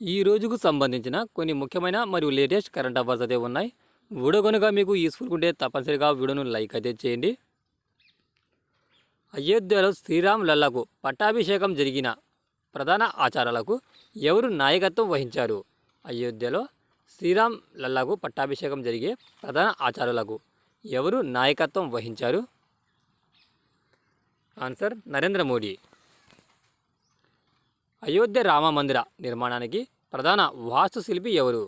ఈ రోజుకు సంబంధించిన కొన్ని ముఖ్యమైన మరియు లేటెస్ట్ కరెంట్ అఫైర్స్ అయితే ఉన్నాయి. వీడియో కనుక మీకు యూస్ఫుల్ ఉంటే తప్పనిసరిగా వీడియోను లైక్ అయితే చేయండి. అయోధ్యలో శ్రీరామ్ లల్లాకు పట్టాభిషేకం జరిగిన ప్రధాన ఆచారాలకు ఎవరు నాయకత్వం వహించారు? అయోధ్యలో శ్రీరామ్ లల్లాకు పట్టాభిషేకం జరిగే ప్రధాన ఆచారాలకు ఎవరు నాయకత్వం వహించారు? ఆన్సర్ నరేంద్ర మోడీ. అయోధ్య రామ మందిర నిర్మాణానికి ప్రధాన వాస్తుశిల్పి ఎవరు?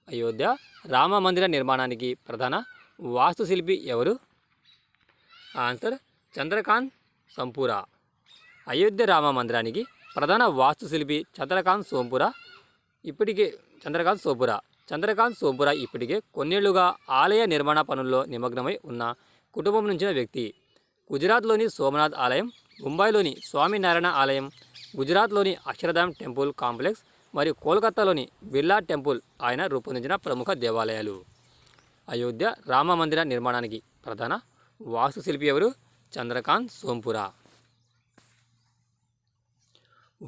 అయోధ్య రామ మందిర నిర్మాణానికి ప్రధాన వాస్తుశిల్పి ఎవరు? ఆన్సర్ చంద్రకాంత్ సోంపురా. అయోధ్య రామ మందిరానికి ప్రధాన వాస్తుశిల్పి చంద్రకాంత్ సోంపురా. చంద్రకాంత్ సోంపురా ఇప్పటికే కొన్నేళ్లుగా ఆలయ నిర్మాణ పనుల్లో నిమగ్నమై ఉన్న కుటుంబం నుంచిన వ్యక్తి. గుజరాత్లోని సోమనాథ్ ఆలయం, ముంబైలోని స్వామినారాయణ ఆలయం, గుజరాత్లోని అక్షరధామ్ టెంపుల్ కాంప్లెక్స్ మరియు కోల్కతాలోని బిర్లా టెంపుల్ ఆయన రూపొందించిన ప్రముఖ దేవాలయాలు. అయోధ్య రామ మందిర నిర్మాణానికి ప్రధాన వాస్తుశిల్పి ఎవరు? Chandrakant Sompura.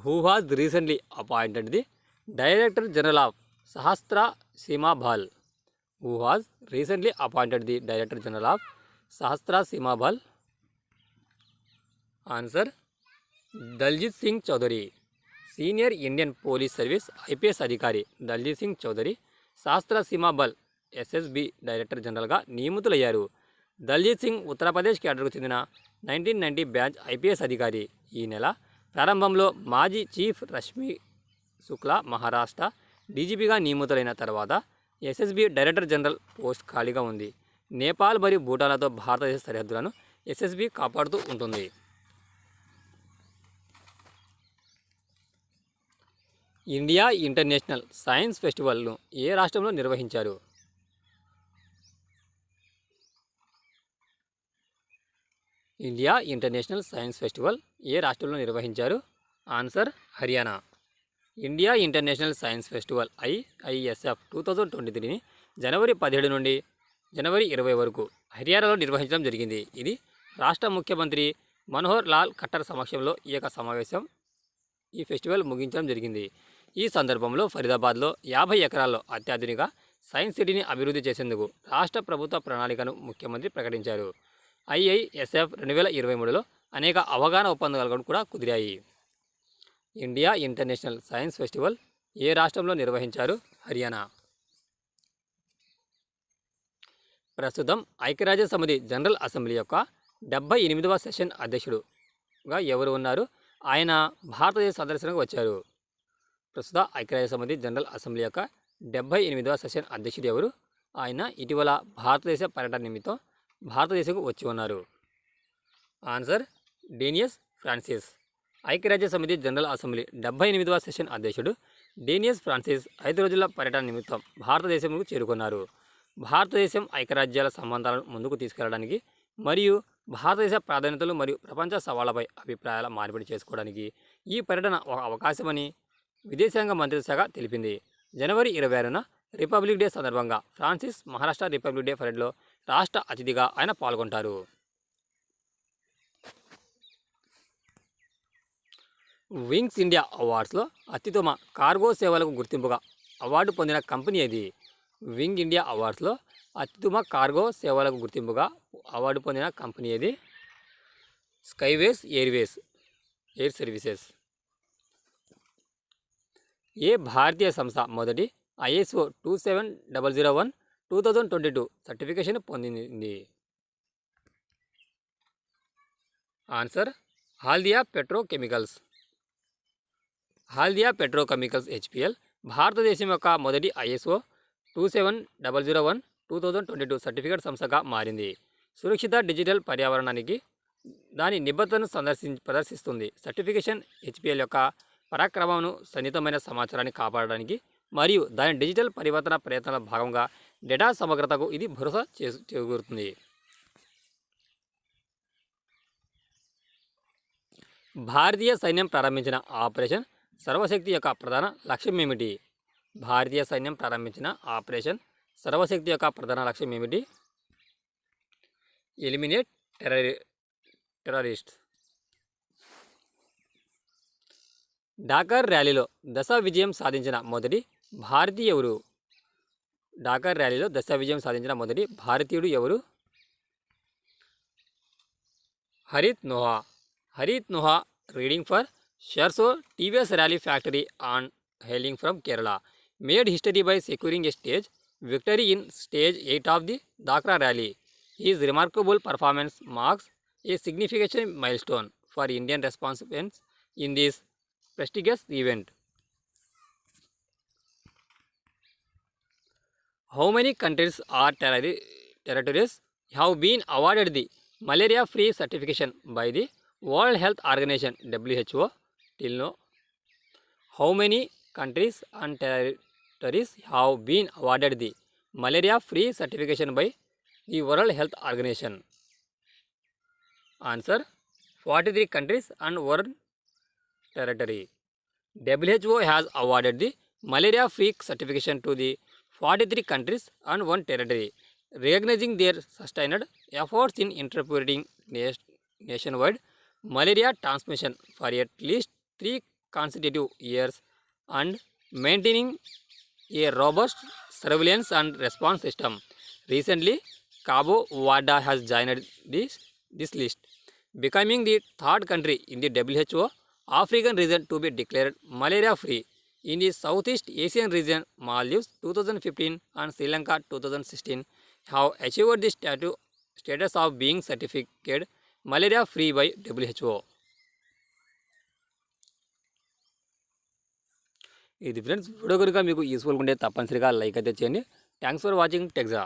Who has recently appointed the director general of Sashastra Seema Bal? Who has recently appointed the director general of Sashastra Seema Bal? Answer Daljit Singh Chaudhary. Senior Indian police service IPS అధికారి దల్జిత్ సింగ్ చౌదరి సహస్ర సీమా బల్ ఎస్ఎస్బి డైరెక్టర్ జనరల్గా నియమితులయ్యారు. దల్జిత్ సింగ్ ఉత్తరప్రదేశ్ క్యాడర్కు చెందిన 1990 బ్యాచ్ ఐపీఎస్ అధికారి. ఈ నెల ప్రారంభంలో మాజీ చీఫ్ రష్మి శుక్లా మహారాష్ట్ర డీజీపీగా నియమితులైన తర్వాత ఎస్ఎస్బి డైరెక్టర్ జనరల్ పోస్ట్ ఖాళీగా ఉంది. నేపాల్ మరియు భూటాన్లతో భారతదేశ సరిహద్దులను ఎస్ఎస్బి కాపాడుతూ ఉంటుంది. ఇండియా ఇంటర్నేషనల్ సైన్స్ ఫెస్టివల్ను ఏ రాష్ట్రంలో నిర్వహించారు? ఇండియా ఇంటర్నేషనల్ సైన్స్ ఫెస్టివల్ ఏ రాష్ట్రంలో నిర్వహించారు? Answer Haryana. India international science festival IISF 2023ని జనవరి 17 నుండి జనవరి 20 వరకు హర్యానాలో నిర్వహించడం జరిగింది. ఇది రాష్ట్ర ముఖ్యమంత్రి మనోహర్ లాల్ ఖట్టర్ సమక్షంలో సమావేశం ఈ ఫెస్టివల్ ముగించడం జరిగింది. ఈ సందర్భంలో ఫరీదాబాద్లో 50 ఎకరాల్లో అత్యాధునిక సైన్స్ సిటీని అభివృద్ధి చేసేందుకు రాష్ట్ర ప్రభుత్వ ప్రణాళికను ముఖ్యమంత్రి ప్రకటించారు. IISF 2023లో అనేక అవగాహన ఒప్పందాలు కూడా కుదిరాయి. ఇండియా ఇంటర్నేషనల్ సైన్స్ ఫెస్టివల్ ఏ రాష్ట్రంలో నిర్వహించారు? హర్యానా. ప్రస్తుతం ఐక్యరాజ్య సమితి జనరల్ అసెంబ్లీ యొక్క 78వ సెషన్ అధ్యక్షుడుగా ఎవరు ఉన్నారు? ఆయన భారతదేశ సందర్శనకు వచ్చారు. ప్రస్తుత ఐక్యరాజ్య సమితి జనరల్ అసెంబ్లీ యొక్క 78వ సెషన్ అధ్యక్షుడు ఎవరు? ఆయన ఇటీవల భారతదేశ పర్యటన నిమిత్తం భారతదేశంకు వచ్చి ఉన్నారు. Answer Dennis Francis. ఐక్యరాజ్య సమితి జనరల్ అసెంబ్లీ 78వ సెషన్ అధ్యక్షుడు డేనియస్ ఫ్రాన్సిస్ 5 రోజుల పర్యటన నిమిత్తం భారతదేశంకు చేరుకున్నారు. భారతదేశం ఐక్యరాజ్యాల సంబంధాలను ముందుకు తీసుకెళ్లడానికి మరియు భారతదేశ ప్రాధాన్యతలు మరియు ప్రపంచ సవాళ్లపై అభిప్రాయాల మార్పిడి చేసుకోవడానికి ఈ పర్యటన ఒక అవకాశమని విదేశాంగ మంత్రిత్వ శాఖ తెలిపింది. జనవరి 26న రిపబ్లిక్ డే సందర్భంగా ఫ్రాన్సిస్ మహారాష్ట్ర రిపబ్లిక్ డే పరేడ్లో రాష్ట్ర అతిథిగా ఆయన పాల్గొంటారు. వింగ్స్ ఇండియా అవార్డ్స్లో అత్యుత్తమ కార్గో సేవలకు గుర్తింపుగా అవార్డు పొందిన కంపెనీ ఏది? వింగ్ ఇండియా అవార్డ్స్లో అత్యుత్తమ కార్గో సేవలకు గుర్తింపుగా అవార్డు పొందిన కంపెనీ ఏది? Skyways air services. ఏ భారతీయ సంస్థ మొదటి ISO 27001 2022 సర్టిఫికేషన్ పొందింది? Answer Haldia petrochemicals. HPL భారతదేశం యొక్క మొదటి ISO 27001 2022 సర్టిఫికేట్ సంస్థగా మారింది. సురక్షిత డిజిటల్ పర్యావరణానికి దాని నిబద్ధతను ప్రదర్శిస్తుంది. సర్టిఫికేషన్ HPL యొక్క పరాక్రమమును, సున్నితమైన సమాచారాన్ని కాపాడడానికి మరియు దాని డిజిటల్ పరివర్తన ప్రయత్నాల భాగంగా డేటా సమగ్రతకు ఇది భరోసా చేకూరుతుంది. భారతీయ సైన్యం ప్రారంభించిన ఆపరేషన్ సర్వశక్తి యొక్క ప్రధాన లక్ష్యం ఏమిటి? భారతీయ సైన్యం ప్రారంభించిన ఆపరేషన్ సర్వశక్తి యొక్క ప్రధాన లక్ష్యం ఏమిటి? Eliminate terrorist. డాకర్ ర్యాలీలో దశ విజయం సాధించిన మొదటి భారతీయ ఎవరు? డాకర్ ర్యాలీలో దశ విజయం సాధించిన మొదటి భారతీయుడు ఎవరు? Harith Noah. Harith Noah riding for Sherco TVS rally factory on hailing from Kerala, made history by securing a stage victory in stage 8 of the Dakar rally. His remarkable performance marks a significant milestone for Indian participants in this prestigious event. How many countries or territories have been awarded the malaria-free certification by the World Health Organization (WHO) till now? How many countries and territories have been awarded the malaria-free certification by the World Health Organization? Answer: 43 countries and 1 territory. WHO has awarded the malaria-free certification to the 43 countries and 1 territory, recognizing their sustained efforts in interpreting nationwide malaria transmission for at least 3 consecutive years and maintaining a robust surveillance and response system. Recently, Cabo Verde has joined this list, becoming the 3rd country in the WHO African region to be declared malaria-free. In the Southeast Asian region, Maldives 2015 and Sri Lanka 2016 have achieved the status of being certified malaria-free by WHO. ఇది friends, video కనుక మీకు యూస్ఫుల్గా ఉంటే తప్పనిసరిగా like అయితే చేయండి. Thanks for watching టెక్జా.